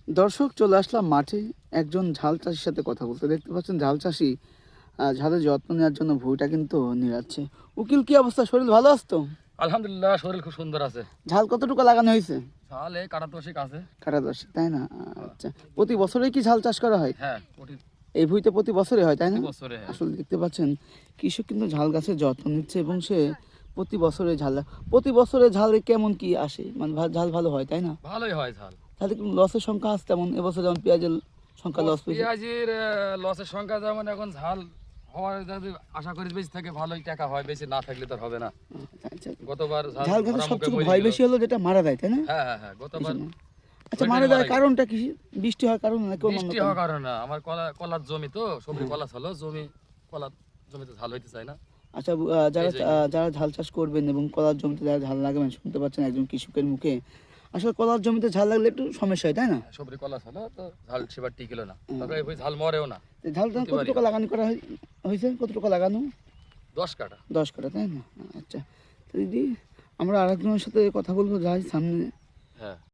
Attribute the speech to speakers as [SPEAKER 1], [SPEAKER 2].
[SPEAKER 1] দর্শক, চলে আসলাম মাঠে একজন ঝাল চাষির সাথে কথা বলতে। দেখতে পাচ্ছেন ঝাল চাষি ঝালের যত্ন নেওয়ার জন্য ভুঁইটা কিন্তু নিড়াচ্ছে। উকিল, কি অবস্থা? শরীর ভালো আছে তো?
[SPEAKER 2] আলহামদুলিল্লাহ, শরীর খুব সুন্দর আছে।
[SPEAKER 1] ঝাল কতটুকু লাগানো হয়েছে?
[SPEAKER 2] ঝাল এই কাটাতোষিক আছে।
[SPEAKER 1] কাটা 10, তাই না? আচ্ছা, প্রতি বছরেই কি ঝাল চাষ করা হয়?
[SPEAKER 2] হ্যাঁ,
[SPEAKER 1] এই ভুঁইতে প্রতি বছরে হয়, তাই না?
[SPEAKER 2] প্রতি বছরে হ্যাঁ।
[SPEAKER 1] আসলে দেখতে পাচ্ছেন কৃষক কিন্তু ঝাল গাছের যত্ন নিচ্ছে এবং সে প্রতি বছরে ঝালে কেমন কি আসে, মানে ঝাল ভালো হয়, তাই না?
[SPEAKER 2] ভালোই হয় ঝাল।
[SPEAKER 1] তাহলে কি লসের সংখ্যা আছে তেমন? এবছর যেমন পেঁয়াজের সংখ্যা লস পেয়েছে।
[SPEAKER 2] পেঁয়াজের লসের সংখ্যা যেমন এখন ঝাল হওয়ার যদি আশা করি বেশি থাকে ভালোই টাকা হয়, বেশি না থাকলে তো হবে না।
[SPEAKER 1] আচ্ছা,
[SPEAKER 2] গতবার
[SPEAKER 1] ঝাল গাছের সবচেয়ে ভয় বেশি হলো যেটা মারা যায়, তাই না?
[SPEAKER 2] হ্যাঁ হ্যাঁ হ্যাঁ, গতবার
[SPEAKER 1] আচ্ছা, মারা যায় কারণটা কি? বৃষ্টি হওয়ার কারণ নাকি অন্য
[SPEAKER 2] বৃষ্টি
[SPEAKER 1] কোনো?
[SPEAKER 2] হওয়ার কারণে। আমার কলার জমি তো, সবজি কলা হলো কলার জমিতে ঝাল হইতে চায় না।
[SPEAKER 1] আচ্ছা, যারা ঝাল চাষ করবেন এবং কলার জমিতে যারা ঝাল লাগাবেন, শুনতে পাচ্ছেন একজন কৃষকের মুখে, আসলে কলার জমিতে ঝাল লাগলে একটু সমস্যা হয়, তাই না?
[SPEAKER 2] সবজি কলা হলো তো ঝাল সেবার টিকিল না, তবে ওই ঝাল মরেও না।
[SPEAKER 1] ঝাল কত টাকা লাগানো করা হয়েছে? কত টাকা লাগানো?
[SPEAKER 2] 10 কাটা।
[SPEAKER 1] 10 কাটা, তাই না? আচ্ছা, তো দিদি, আমরা আরেকজনের সাথে কথা বলবো, যাই সামনে।
[SPEAKER 2] হ্যাঁ।